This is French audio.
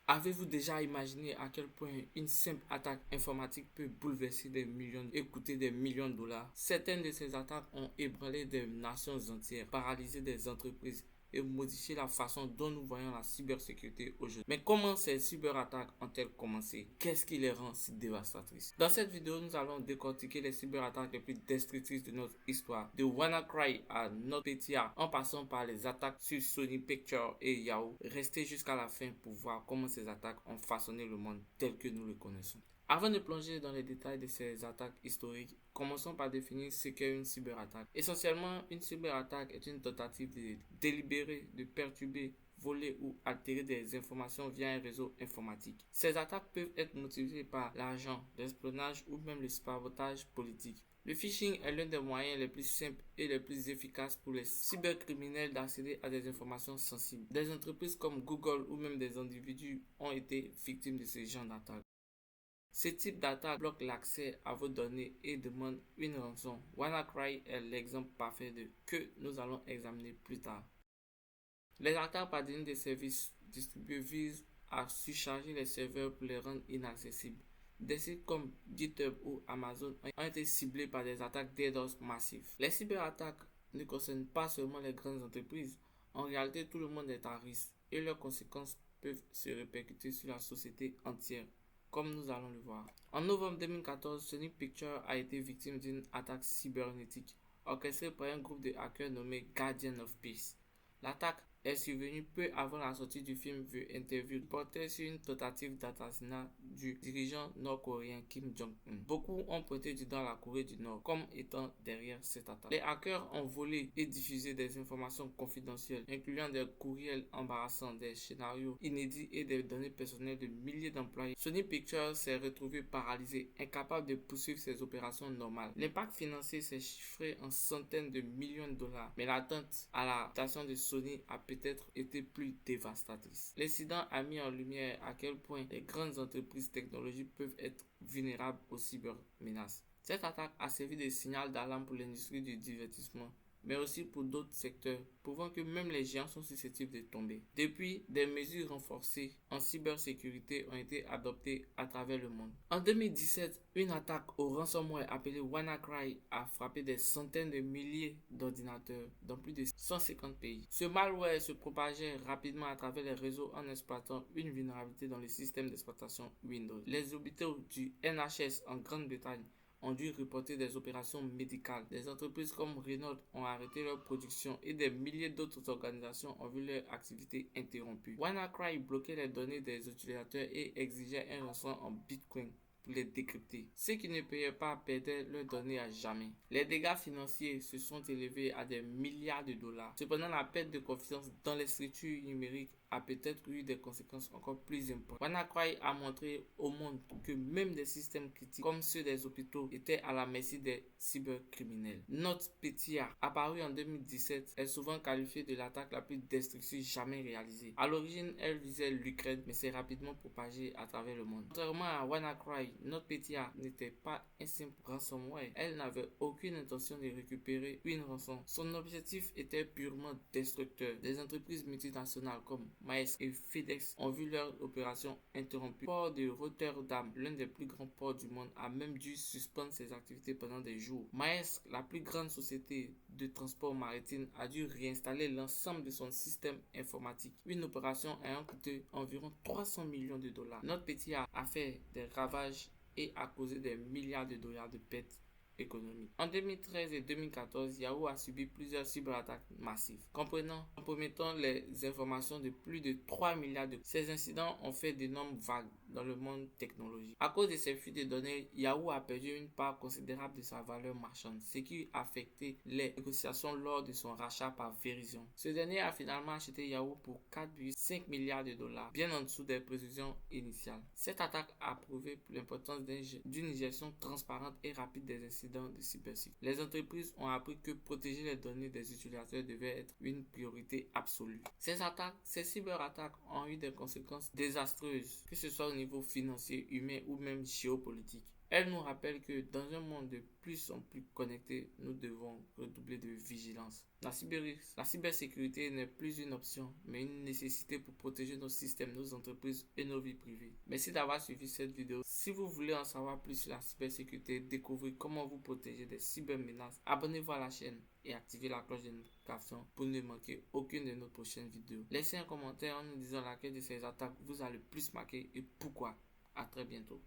Avez-vous déjà imaginé à quel point une simple attaque informatique peut bouleverser des millions et coûter des millions de dollars? Certaines de ces attaques ont ébranlé des nations entières, paralysé des entreprises et modifié la façon dont nous voyons la cybersécurité aujourd'hui. Mais comment ces cyberattaques ont-elles commencé? Qu'est-ce qui les rend si dévastatrices? Dans cette vidéo, nous allons décortiquer les cyberattaques les plus destructrices de notre histoire, de WannaCry à NotPetya, en passant par les attaques sur Sony Pictures et Yahoo. Restez jusqu'à la fin pour voir comment ces attaques ont façonné le monde tel que nous le connaissons. Avant de plonger dans les détails de ces attaques historiques, commençons par définir ce qu'est une cyberattaque. Essentiellement, une cyberattaque est une tentative délibérée de perturber, voler ou altérer des informations via un réseau informatique. Ces attaques peuvent être motivées par l'argent, l'espionnage ou même le sabotage politique. Le phishing est l'un des moyens les plus simples et les plus efficaces pour les cybercriminels d'accéder à des informations sensibles. Des entreprises comme Google ou même des individus ont été victimes de ce genre d'attaques. Ce type d'attaque bloque l'accès à vos données et demande une rançon. WannaCry est l'exemple parfait de que nous allons examiner plus tard. Les attaques par déni des services distribués visent à surcharger les serveurs pour les rendre inaccessibles. Des sites comme GitHub ou Amazon ont été ciblés par des attaques DDoS massives. Les cyberattaques ne concernent pas seulement les grandes entreprises. En réalité, tout le monde est à risque et leurs conséquences peuvent se répercuter sur la société entière, comme nous allons le voir. En novembre 2014, Sony Pictures a été victime d'une attaque cybernétique orchestrée par un groupe de hackers nommé Guardian of Peace. L'attaque est survenue peu avant la sortie du film The Interview, porté sur une tentative d'assassinat du dirigeant nord-coréen Kim Jong-un. Beaucoup ont pointé du doigt la Corée du Nord comme étant derrière cette attaque. Les hackers ont volé et diffusé des informations confidentielles, incluant des courriels embarrassants, des scénarios inédits et des données personnelles de milliers d'employés. Sony Pictures s'est retrouvé paralysé, incapable de poursuivre ses opérations normales. L'impact financier s'est chiffré en centaines de millions de dollars, mais l'attente à la station de Sony a peut-être été plus dévastatrice. L'incident a mis en lumière à quel point les grandes entreprises technologiques peuvent être vulnérables aux cybermenaces. Cette attaque a servi de signal d'alarme pour l'industrie du divertissement, mais aussi pour d'autres secteurs, prouvant que même les géants sont susceptibles de tomber. Depuis, des mesures renforcées en cybersécurité ont été adoptées à travers le monde. En 2017, une attaque au ransomware appelée WannaCry a frappé des centaines de milliers d'ordinateurs dans plus de 150 pays. Ce malware se propageait rapidement à travers les réseaux en exploitant une vulnérabilité dans le système d'exploitation Windows. Les hôpitaux du NHS en Grande-Bretagne ont dû reporter des opérations médicales. Des entreprises comme Renault ont arrêté leur production et des milliers d'autres organisations ont vu leur activité interrompue. WannaCry bloquait les données des utilisateurs et exigeait un rançon en Bitcoin pour les décrypter. Ceux qui ne payaient pas perdaient leurs données à jamais. Les dégâts financiers se sont élevés à des milliards de dollars. Cependant, la perte de confiance dans les structures numériques a peut-être eu des conséquences encore plus importantes. WannaCry a montré au monde que même des systèmes critiques comme ceux des hôpitaux étaient à la merci des cybercriminels. NotPetya, apparue en 2017, est souvent qualifiée de l'attaque la plus destructrice jamais réalisée. À l'origine, elle visait l'Ukraine, mais s'est rapidement propagée à travers le monde. Contrairement à WannaCry, NotPetya n'était pas un simple ransomware. Elle n'avait aucune intention de récupérer une rançon. Son objectif était purement destructeur. Des entreprises multinationales comme Maersk et FedEx ont vu leur opération interrompue. Le port de Rotterdam, l'un des plus grands ports du monde, a même dû suspendre ses activités pendant des jours. Maersk, la plus grande société de transport maritime, a dû réinstaller l'ensemble de son système informatique. Une opération ayant coûté environ 300 millions de dollars. NotPetya a fait des ravages et a causé des milliards de dollars de pertes économique. En 2013 et 2014, Yahoo a subi plusieurs cyberattaques massives, compromettant les informations de plus de 3 milliards de. Ces incidents ont fait d'énormes vagues dans le monde technologique. À cause de ces fuites de données, Yahoo a perdu une part considérable de sa valeur marchande, ce qui a affecté les négociations lors de son rachat par Verizon. Ce dernier a finalement acheté Yahoo pour 4,5 milliards de dollars, bien en dessous des prévisions initiales. Cette attaque a prouvé l'importance d'une gestion transparente et rapide des incidents de cybersécurité. Les entreprises ont appris que protéger les données des utilisateurs devait être une priorité absolue. Ces cyberattaques ont eu des conséquences désastreuses, que ce soit au niveau financier, humain ou même géopolitique. Elle nous rappelle que dans un monde de plus en plus connecté, nous devons redoubler de vigilance. La cybersécurité n'est plus une option, mais une nécessité pour protéger nos systèmes, nos entreprises et nos vies privées. Merci d'avoir suivi cette vidéo. Si vous voulez en savoir plus sur la cybersécurité, découvrir comment vous protéger des cybermenaces, abonnez-vous à la chaîne et activez la cloche de notification pour ne manquer aucune de nos prochaines vidéos. Laissez un commentaire en nous disant laquelle de ces attaques vous a le plus marqué et pourquoi. À très bientôt.